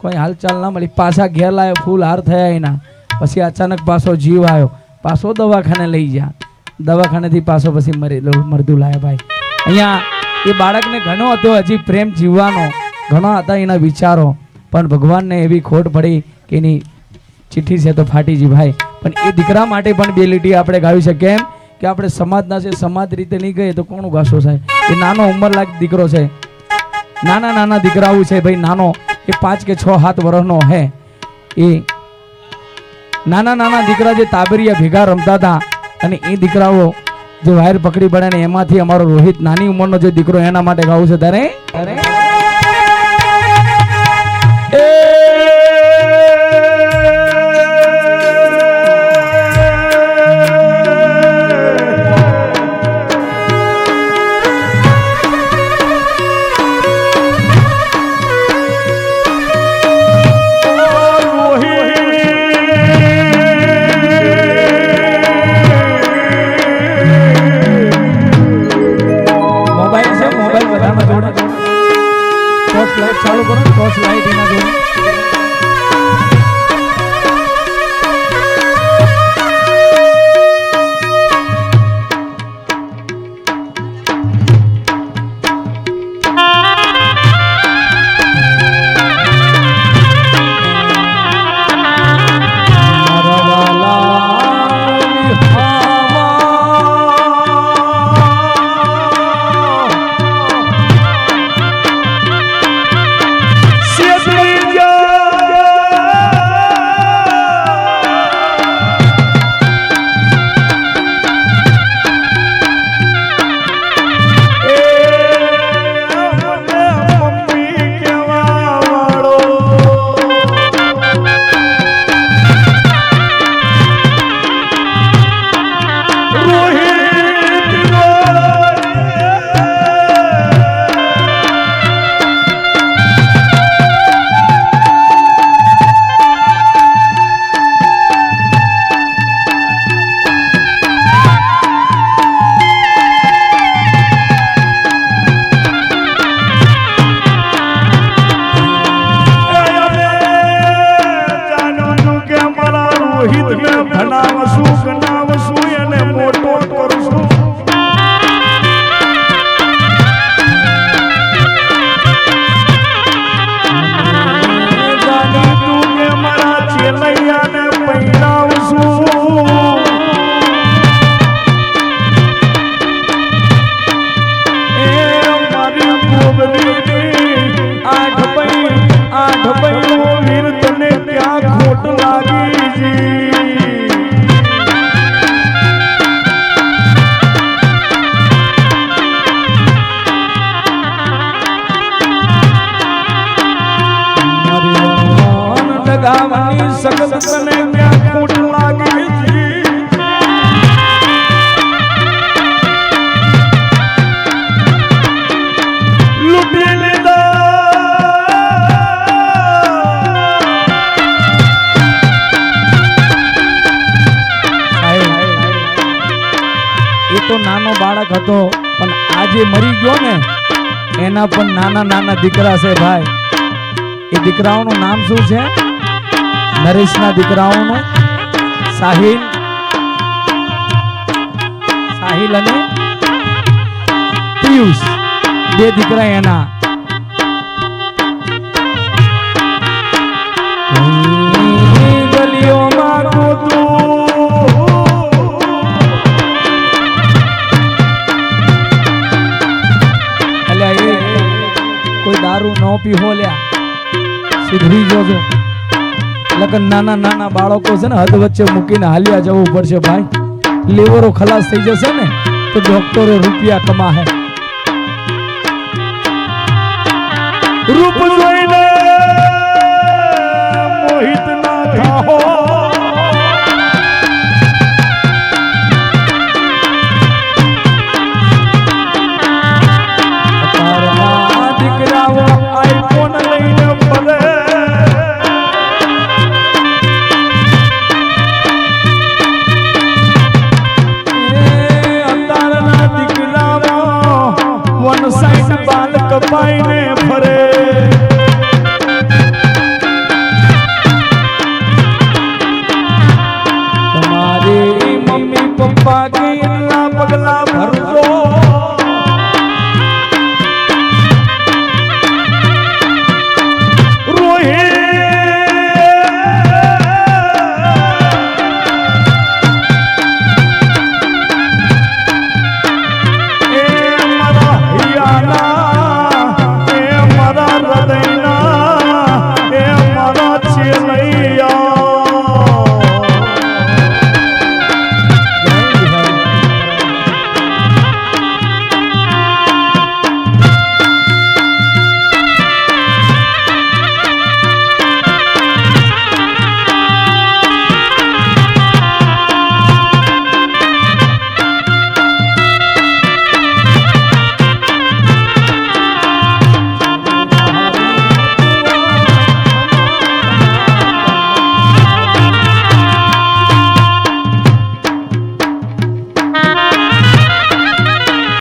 કોઈ હાલચાલ ના મળી, પાછા ઘેર લાયો, ફૂલ હાર થયા એના, પછી અચાનક પાછો જીવ આવ્યો, પાછો દવાખાને લઈ ગયા, દવાખાનેથી પાછો પછી મરદું લાયા ભાઈ. અહીંયા એ બાળકને ઘણો હતો હજી પ્રેમ જીવવાનો, ઘણા હતા એના વિચારો, પણ ભગવાનને એવી ખોટ પડી કે એની ચિઠ્ઠી છે તો ફાટી જી ભાઈ. પણ એ દીકરા માટે પણ બે લીટી આપણે ગાવી શકીએ એમ કે આપણે સમાજના છે, સમાજ રીતે નહીં ગઈએ તો કોનું ગાશો સાહેબ. એ નાનો ઉંમર લાયક દીકરો છે, નાના નાના દીકરાઓ છે ભાઈ, નાનો એ 5 કે 6 7 વર્ષનો હે. એ નાના નાના દીકરા જે તાબરિયા ભેગા રમતા હતા અને એ દીકરાઓ જે વાયર પકડી પડે ને એમાંથી અમારો રોહિત નાની ઉંમરનો જે દીકરો, એના માટે ગાવું છે તારે. ચાલુ કરો ટોર્ચ લાઈટ એના જોડે. નાનો બાળક હતો પણ આજે મરી ગયો ને, એના પણ નાના નાના દીકરા છે ભાઈ. એ દીકરાઓનું નામ શું છે? નરેશના દીકરાઓનું સાહિલ અને પિયુષ, 2 દીકરા એના. ગલીઓમાં કોઈ દારૂ ન પીવો લ્યા, સુધરી જોજો. લગન નાના નાના બાળકો છે ને હદ વચ્ચે મૂકીને હાલ્યા જવું પડશે ભાઈ. લીવરો ખલાસ થઈ જશે ને તો ડોક્ટરો રૂપિયા કમાહે.